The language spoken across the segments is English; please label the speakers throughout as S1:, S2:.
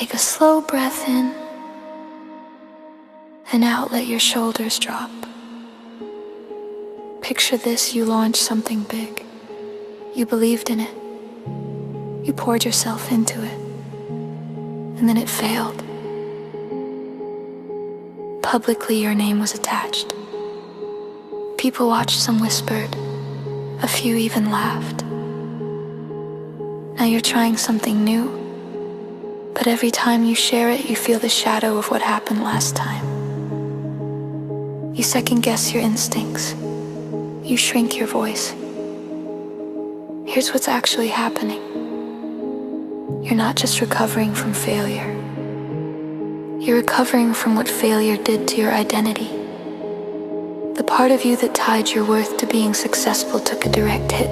S1: Take a slow breath in, and out, let your shoulders drop. Picture this: you launched something big. You believed in it. You poured yourself into it. And then it failed. Publicly, your name was attached. People watched, some whispered, a few even laughed. Now you're trying something new, but every time you share it, you feel the shadow of what happened last time. You second-guess your instincts. You shrink your voice. Here's what's actually happening. You're not just recovering from failure. You're recovering from what failure did to your identity. The part of you that tied your worth to being successful took a direct hit.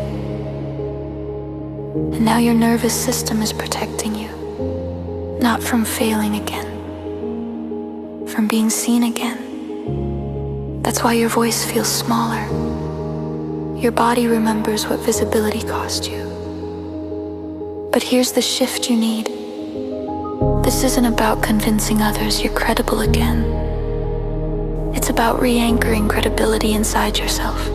S1: And now your nervous system is protecting you, not from failing again, from being seen again. That's why your voice feels smaller. Your body remembers what visibility cost you. But here's the shift you need. This isn't about convincing others you're credible again. It's about re-anchoring credibility inside yourself.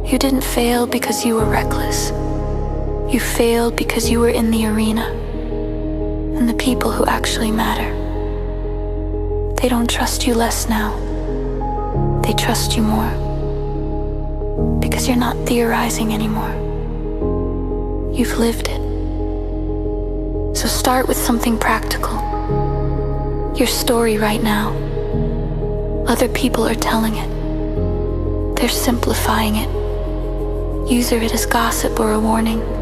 S1: You didn't fail because you were reckless. You failed because you were in the arena. And the people who actually matter, they don't trust you less now. They trust you more. Because you're not theorizing anymore. You've lived it. So start with something practical. Your story right now. Other people are telling it. They're simplifying it. Use it as gossip or a warning.